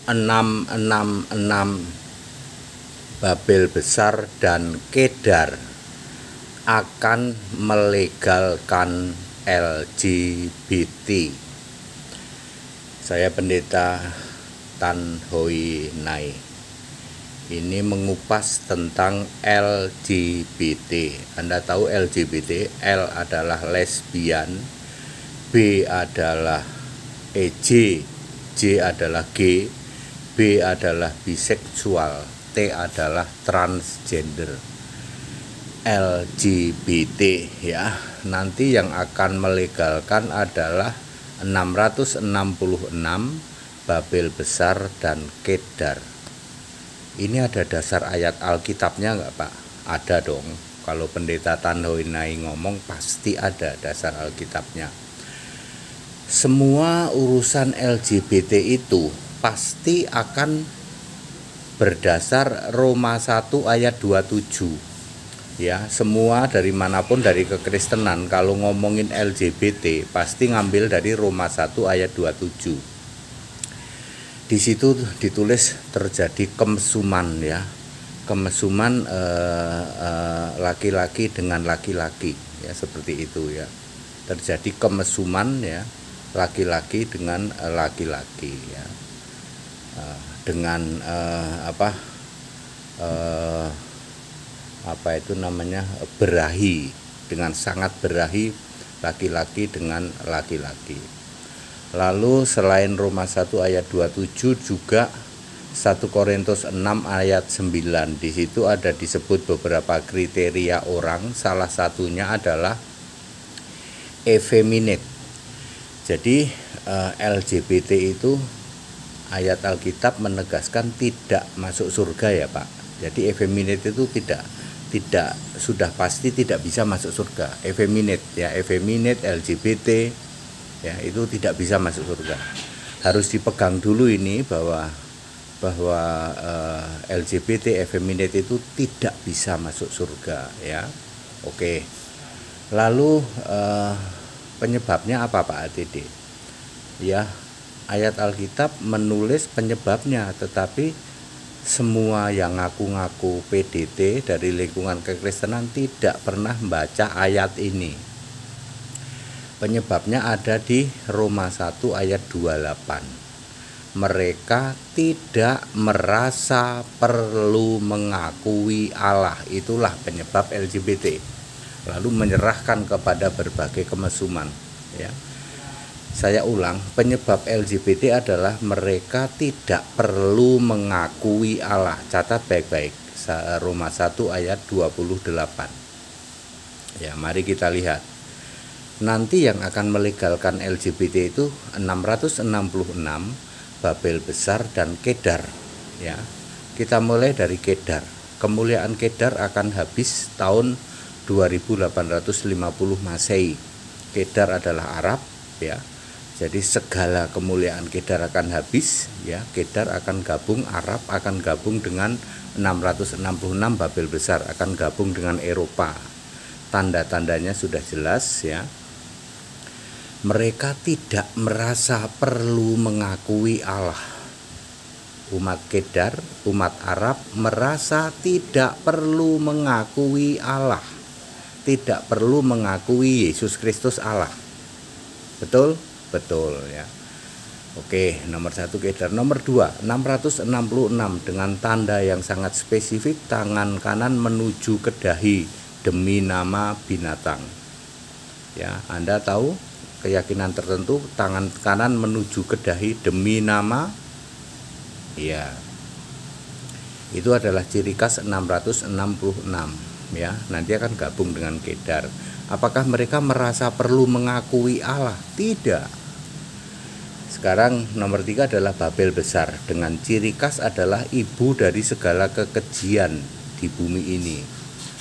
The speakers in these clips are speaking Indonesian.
666 Babel Besar dan Kedar akan melegalkan LGBT. Saya Pendeta Tan Hoi Nai. Ini mengupas tentang LGBT. Anda tahu LGBT, L adalah lesbian, B adalah EJ, J adalah G, B adalah biseksual, T adalah transgender. LGBT ya. Nanti yang akan melegalkan adalah 666 Babel Besar dan Kedar. Ini ada dasar ayat Alkitabnya enggak, Pak? Ada dong. Kalau Pendeta Tan Hoi Nai ngomong pasti ada dasar Alkitabnya. Semua urusan LGBT itu pasti akan berdasar Roma 1 ayat 27. Ya, semua dari manapun dari kekristenan kalau ngomongin LGBT pasti ngambil dari Roma 1 ayat 27. Di situ ditulis terjadi kemesuman ya. Kemesuman laki-laki dengan laki-laki ya, seperti itu ya. Terjadi kemesuman ya, laki-laki dengan laki-laki ya. Dengan apa itu namanya, berahi, dengan sangat berahi laki-laki dengan laki-laki. Lalu selain Roma 1 ayat 27 juga 1 Korintus 6 ayat 9. Di situ ada disebut beberapa kriteria orang, salah satunya adalah effeminate. Jadi LGBT itu ayat Alkitab menegaskan tidak masuk surga ya, Pak. Jadi effeminate itu tidak sudah pasti tidak bisa masuk surga. Effeminate ya, effeminate, LGBT ya, itu tidak bisa masuk surga. Harus dipegang dulu ini bahwa LGBT, effeminate itu tidak bisa masuk surga ya. Oke. Lalu penyebabnya apa, Pak ATD? Ya, ayat Alkitab menulis penyebabnya, tetapi semua yang ngaku-ngaku PDT dari lingkungan kekristenan tidak pernah membaca ayat ini. Penyebabnya ada di Roma 1 ayat 28. Mereka tidak merasa perlu mengakui Allah. Itulah penyebab LGBT. Lalu menyerahkan kepada berbagai kemesuman ya. Saya ulang, penyebab LGBT adalah mereka tidak perlu mengakui Allah. Catat baik-baik, Roma 1 ayat 28. Ya, mari kita lihat. Nanti yang akan melegalkan LGBT itu 666 Babel Besar dan Kedar ya. Kita mulai dari Kedar. Kemuliaan Kedar akan habis tahun 2850 Masehi. Kedar adalah Arab ya. Jadi segala kemuliaan Kedar akan habis ya. Kedar akan gabung, Arab akan gabung dengan 666 Babel Besar, akan gabung dengan Eropa. Tanda-tandanya sudah jelas ya. Mereka tidak merasa perlu mengakui Allah. Umat Kedar, umat Arab merasa tidak perlu mengakui Allah. Tidak perlu mengakui Yesus Kristus Allah. Betul? Betul ya. Oke, nomor 1 Kedar. Nomor 2, 666 dengan tanda yang sangat spesifik, tangan kanan menuju ke dahi demi nama binatang. Ya, Anda tahu keyakinan tertentu tangan kanan menuju ke dahi demi nama ya. Itu adalah ciri khas 666 ya. Nanti akan gabung dengan Kedar. Apakah mereka merasa perlu mengakui Allah? Tidak. Sekarang nomor 3 adalah Babel Besar, dengan ciri khas adalah ibu dari segala kekejian di bumi ini.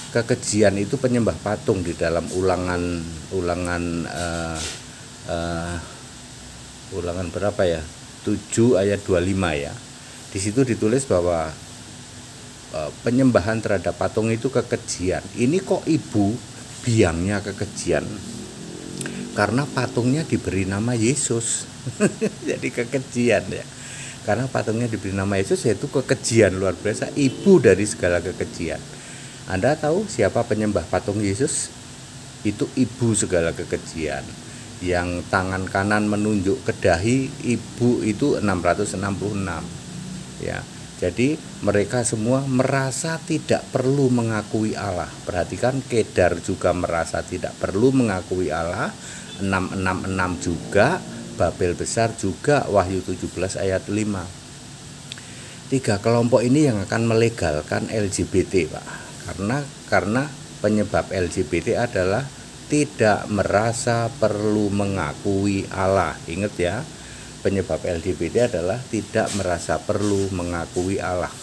Kekejian itu penyembah patung di dalam ulangan berapa ya? 7 ayat 25 ya. Di situ ditulis bahwa penyembahan terhadap patung itu kekejian. Ini kok ibu biangnya kekejian? Karena patungnya diberi nama Yesus. Jadi kekejian ya. Karena patungnya diberi nama Yesus, yaitu kekejian luar biasa, ibu dari segala kekejian. Anda tahu siapa penyembah patung Yesus? Itu ibu segala kekejian. Yang tangan kanan menunjuk ke dahi, ibu itu 666. Ya. Jadi mereka semua merasa tidak perlu mengakui Allah. Perhatikan, Kedar juga merasa tidak perlu mengakui Allah. 666 juga, Babel besar juga, Wahyu 17 ayat 5. Tiga kelompok ini yang akan melegalkan LGBT, Pak. Karena penyebab LGBT adalah tidak merasa perlu mengakui Allah. Ingat ya, penyebab LGBT adalah tidak merasa perlu mengakui Allah.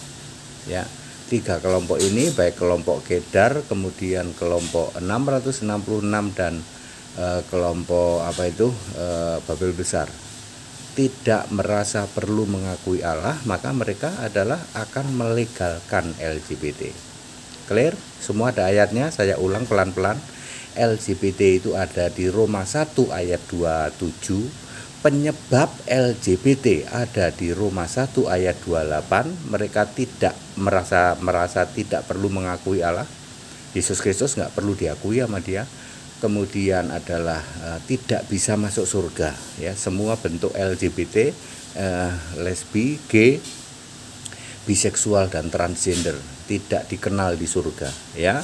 Ya, tiga kelompok ini, baik kelompok Kedar, kemudian kelompok 666 dan kelompok Babel besar, tidak merasa perlu mengakui Allah, maka mereka adalah akan melegalkan LGBT. Clear? Semua ada ayatnya, saya ulang pelan-pelan. LGBT itu ada di Roma 1 ayat 27. Penyebab LGBT ada di Roma 1 ayat 28. Mereka tidak merasa tidak perlu mengakui Allah. Yesus Kristus nggak perlu diakui sama dia. Kemudian adalah tidak bisa masuk surga, ya. Semua bentuk LGBT, lesbi, gay, biseksual dan transgender tidak dikenal di surga, ya.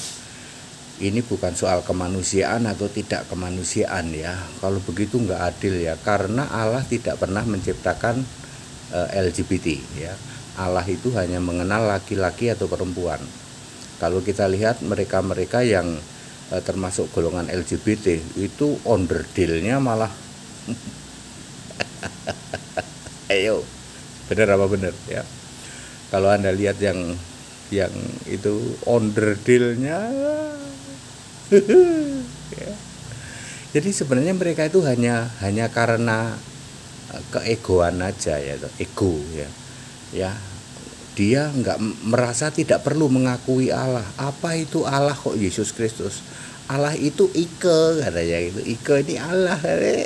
Ini bukan soal kemanusiaan atau tidak kemanusiaan, ya. Kalau begitu nggak adil, ya, karena Allah tidak pernah menciptakan LGBT, ya. Allah itu hanya mengenal laki-laki atau perempuan. Kalau kita lihat mereka-mereka yang termasuk golongan LGBT itu onderdilnya malah ayo, bener apa bener, ya. Kalau Anda lihat yang itu onderdilnya ya. Jadi sebenarnya mereka itu hanya karena keegoan aja, ya, ego, ya. Ya, dia nggak merasa tidak perlu mengakui Allah. Apa itu Allah kok Yesus Kristus? Allah itu Ike, katanya itu. Ike ini Allah, ya,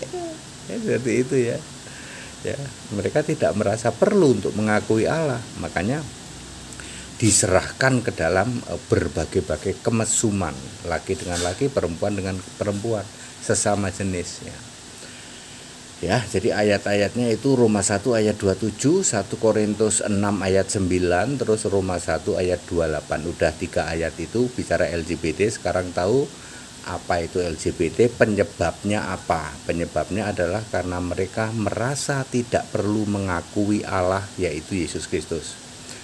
seperti itu, ya. Ya, mereka tidak merasa perlu untuk mengakui Allah. Makanya diserahkan ke dalam berbagai-bagai kemesuman, laki dengan laki, perempuan dengan perempuan, sesama jenis, ya. Ya, jadi ayat-ayatnya itu Roma 1 ayat 27, 1 Korintus 6 ayat 9, terus Roma 1 ayat 28. Udah 3 ayat itu bicara LGBT. Sekarang tahu apa itu LGBT, penyebabnya apa? Penyebabnya adalah karena mereka merasa tidak perlu mengakui Allah, yaitu Yesus Kristus.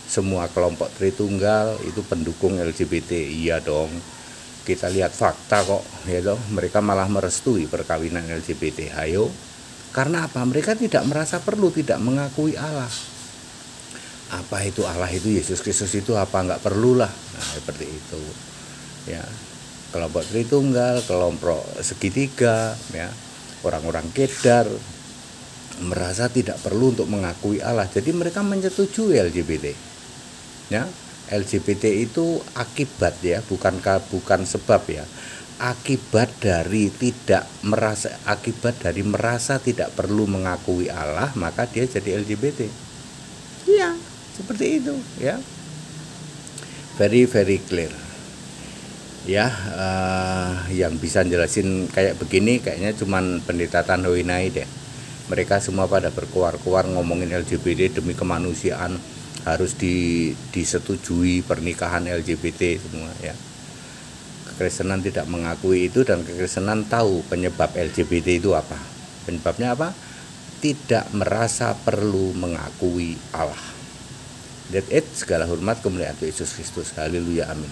Semua kelompok Tritunggal itu pendukung LGBT, iya dong. Kita lihat fakta kok, ya dong. Mereka malah merestui perkawinan LGBT. Ayo. Karena apa? Mereka tidak merasa perlu, tidak mengakui Allah. Apa itu Allah itu? Yesus Kristus itu apa? Enggak perlulah. Nah, seperti itu, ya. Kelompok Tritunggal, kelompok segitiga, ya, orang-orang Kedar merasa tidak perlu untuk mengakui Allah. Jadi mereka menyetujui LGBT. Ya, LGBT itu akibat, ya, bukan sebab, ya. Akibat dari merasa tidak perlu mengakui Allah, maka dia jadi LGBT. Iya, seperti itu, ya. Very very clear. Ya, yang bisa jelasin kayak begini kayaknya cuman pendeta Tanhoinai deh. Mereka semua pada berkuar-kuar ngomongin LGBT demi kemanusiaan, harus disetujui pernikahan LGBT semua, ya. Kekristenan tidak mengakui itu, dan kekristenan tahu penyebab LGBT itu apa. Penyebabnya apa? Tidak merasa perlu mengakui Allah. That's it. Segala hormat kemuliaan Yesus Kristus. Haleluya, amin.